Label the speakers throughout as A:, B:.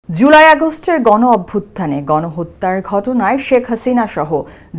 A: জুলাই আগস্টের গণ অভ্যুত্থানে গণহত্যার ঘটনায় শেখ হাসিনা সহ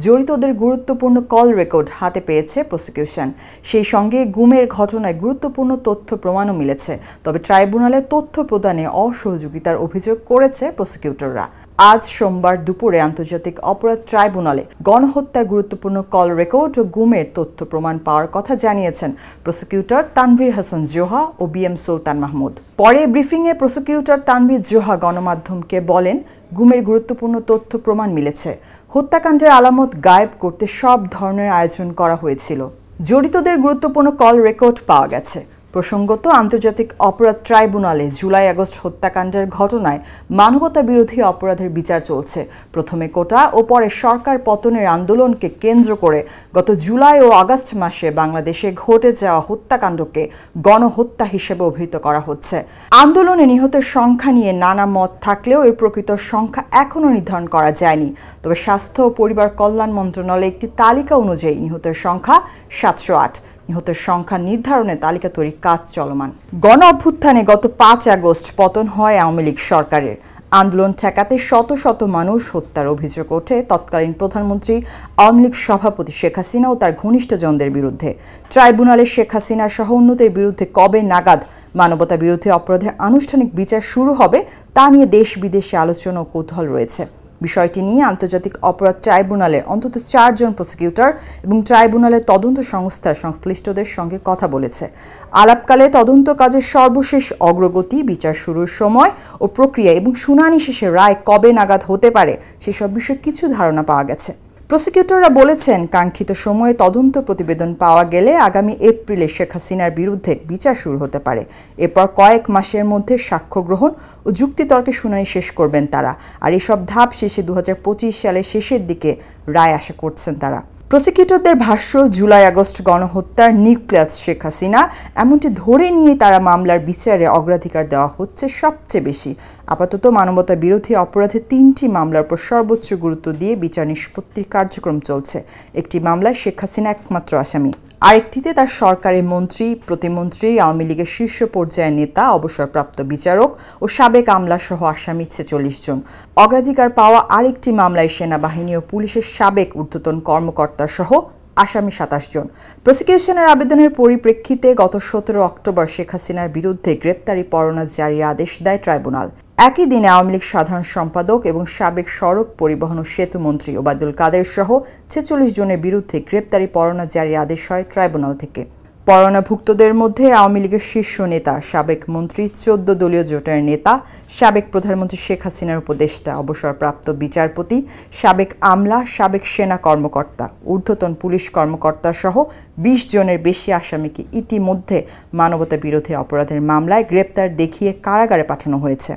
A: জড়িতদের গুরুত্বপূর্ণ কল রেকর্ড হাতে পেয়েছে প্রসিকিউশন। সেই সঙ্গে গুমের ঘটনায় গুরুত্বপূর্ণ তথ্য প্রমাণও মিলেছে। তবে ট্রাইব্যুনালে তথ্য প্রদানে অসহযোগিতার অভিযোগ করেছে প্রসিকিউটররা। আজ সোমবার দুপুরে আন্তর্জাতিক অপরাধ ট্রাইব্যুনালে গণহত্যার গুরুত্বপূর্ণ কল রেকর্ড ও গুমের তথ্য প্রমাণ পাওয়ার কথা জানিয়েছেন প্রসিকিউটর তানভীর হাসান জোহা ও বিএম সুলতান মাহমুদ। পরে ব্রিফিংয়ে প্রসিকিউটর তানভীর জোহা গণমাধ্যমকে বলেন, গুমের গুরুত্বপূর্ণ তথ্য প্রমাণ মিলেছে। হত্যাকাণ্ডের আলামত গায়েব করতে সব ধরনের আয়োজন করা হয়েছিল। জড়িতদের গুরুত্বপূর্ণ কল রেকর্ড পাওয়া গেছে। প্রসঙ্গত, আন্তর্জাতিক অপরাধ ট্রাইব্যুনালে জুলাই আগস্ট হত্যাকাণ্ডের ঘটনায় মানবতা বিরোধী অপরাধের বিচার চলছে। প্রথমে কোটা ও পরে সরকার পতনের আন্দোলনকে কেন্দ্র করে গত জুলাই ও আগস্ট মাসে বাংলাদেশে ঘটে যাওয়া হত্যাকাণ্ডকে গণহত্যা হিসেবে অভিহিত করা হচ্ছে। আন্দোলনে নিহতের সংখ্যা নিয়ে নানা মত থাকলেও এর প্রকৃত সংখ্যা এখনও নির্ধারণ করা যায়নি। তবে স্বাস্থ্য ও পরিবার কল্যাণ মন্ত্রণালয়ের একটি তালিকা অনুযায়ী নিহতের সংখ্যা 708। নিহতের সংখ্যা নির্ধারণে তালিকা তৈরির কাজ চলমান। গণ অভ্যুত্থানে গত 5 আগস্ট পতন হয় আওয়ামী লীগ সরকারের। আন্দোলন ঠেকাতে শত শত মানুষ হত্যার অভিযোগ ওঠে তৎকালীন প্রধানমন্ত্রী আওয়ামী লীগ সভাপতি শেখ হাসিনা ও তার ঘনিষ্ঠজনদের বিরুদ্ধে। ট্রাইব্যুনালে শেখ হাসিনা সহ অন্যদের বিরুদ্ধে কবে নাগাদ মানবতা বিরোধী অপরাধের আনুষ্ঠানিক বিচার শুরু হবে তা নিয়ে দেশ বিদেশে আলোচনা ও কৌতূহল রয়েছে। বিষয়টি নিয়ে আন্তর্জাতিক অপরাধ ট্রাইব্যুনালের অন্তত 4 জন প্রসিকিউটর এবং ট্রাইব্যুনালের তদন্ত সংস্থার সংশ্লিষ্টদের সঙ্গে কথা বলেছে। আলাপকালে তদন্ত কাজের সর্বশেষ অগ্রগতি, বিচার শুরুর সময় ও প্রক্রিয়া এবং শুনানি শেষে রায় কবে নাগাদ হতে পারে সেসব বিষয়ে কিছু ধারণা পাওয়া গেছে। প্রসিকিউটররা বলেছেন, কাঙ্ক্ষিত সময়ে তদন্ত প্রতিবেদন পাওয়া গেলে আগামী এপ্রিলে শেখ হাসিনার বিরুদ্ধে বিচার শুরু হতে পারে। এরপর কয়েক মাসের মধ্যে সাক্ষ্য গ্রহণ ও যুক্তিতর্কে শুনানি শেষ করবেন তারা। আর এসব ধাপ শেষে 2025 সালের শেষের দিকে রায় আশা করছেন তারা। প্রসিকিউটরদের ভাষ্য, জুলাই আগস্ট গণহত্যার নিউক্লিয়াস শেখ হাসিনা, এমনটি ধরে নিয়ে তারা মামলার বিচারে অগ্রাধিকার দেওয়া হচ্ছে সবচেয়ে বেশি। আপাতত মানবতা বিরোধী অপরাধে 3টি মামলার উপর সর্বোচ্চ গুরুত্ব দিয়ে বিচার নিষ্পত্তির কার্যক্রম চলছে। একটি মামলায় শেখ হাসিনা একমাত্র আসামি, আরেকটিতে তার সরকারের মন্ত্রী, প্রতিমন্ত্রী, আওয়ামী লীগের শীর্ষ পর্যায়ের নেতা, অবসরপ্রাপ্ত বিচারক ও সাবেক আমলাসহ আসামি 46 জন। অগ্রাধিকার পাওয়া আরেকটি মামলায় সেনাবাহিনী ও পুলিশের সাবেক ঊর্ধ্বতন কর্মকর্তা সহ আসামি 27 জন। প্রসিকিউশনের আবেদনের পরিপ্রেক্ষিতে গত 17 অক্টোবর শেখ হাসিনার বিরুদ্ধে গ্রেপ্তারি পরোয়ানা জারির আদেশ দেয় ট্রাইব্যুনাল। একই দিনে আওয়ামী লীগ সাধারণ সম্পাদক এবং সাবেক সড়ক পরিবহন ও সেতু মন্ত্রী ওবায়দুল কাদের সহ 46 জনের বিরুদ্ধে গ্রেপ্তারি পরোয়ানা জারির আদেশ হয় ট্রাইব্যুনাল থেকে। পরোয়ানাভুক্তদের মধ্যে আওয়ামী লীগের শীর্ষ নেতা, সাবেক মন্ত্রী, 14 দলীয় জোটের নেতা, সাবেক প্রধানমন্ত্রী শেখ হাসিনার উপদেষ্টা, অবসরপ্রাপ্ত বিচারপতি, সাবেক আমলা, সাবেক সেনা কর্মকর্তা, ঊর্ধ্বতন পুলিশ কর্মকর্তা সহ 20 জনের বেশি আসামিকে ইতিমধ্যে মানবতা বিরোধী অপরাধের মামলায় গ্রেপ্তার দেখিয়ে কারাগারে পাঠানো হয়েছে।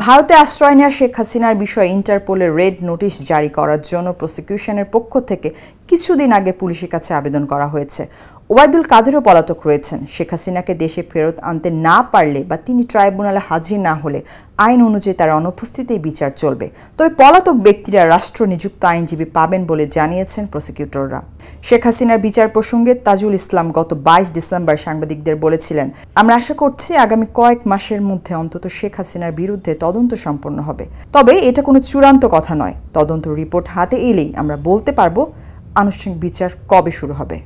A: ভারতে আশ্রয় নেওয়া শেখ হাসিনার বিষয়ে ইন্টারপোলের রেড নোটিশ জারি করার জন্য প্রসিকিউশনের পক্ষ থেকে কিছুদিন আগে পুলিশের কাছে আবেদন করা হয়েছে। ওবায়দুল কাদেরও পলাতক রয়েছেন। শেখ হাসিনাকে দেশে ফেরত আনতে না পারলে বা তিনি ট্রাইব্যুনালে হাজির না হলে আইন অনুযায়ী তার অনুপস্থিতিতেই বিচার চলবে। তবে পলাতক ব্যক্তিরা রাষ্ট্র নিযুক্ত আইনজীবী পাবেন বলে জানিয়েছেন প্রসিকিউটররা। শেখ হাসিনার বিচার প্রসঙ্গে তাজুল ইসলাম গত 22 ডিসেম্বর সাংবাদিকদের বলেছিলেন, আমরা আশা করছি আগামী কয়েক মাসের মধ্যে অন্তত শেখ হাসিনার বিরুদ্ধে তদন্ত সম্পন্ন হবে। তবে এটা কোনো চূড়ান্ত কথা নয়। তদন্ত রিপোর্ট হাতে এলেই আমরা বলতে পারবো আনুষ্ঠানিক বিচার কবে শুরু হবে।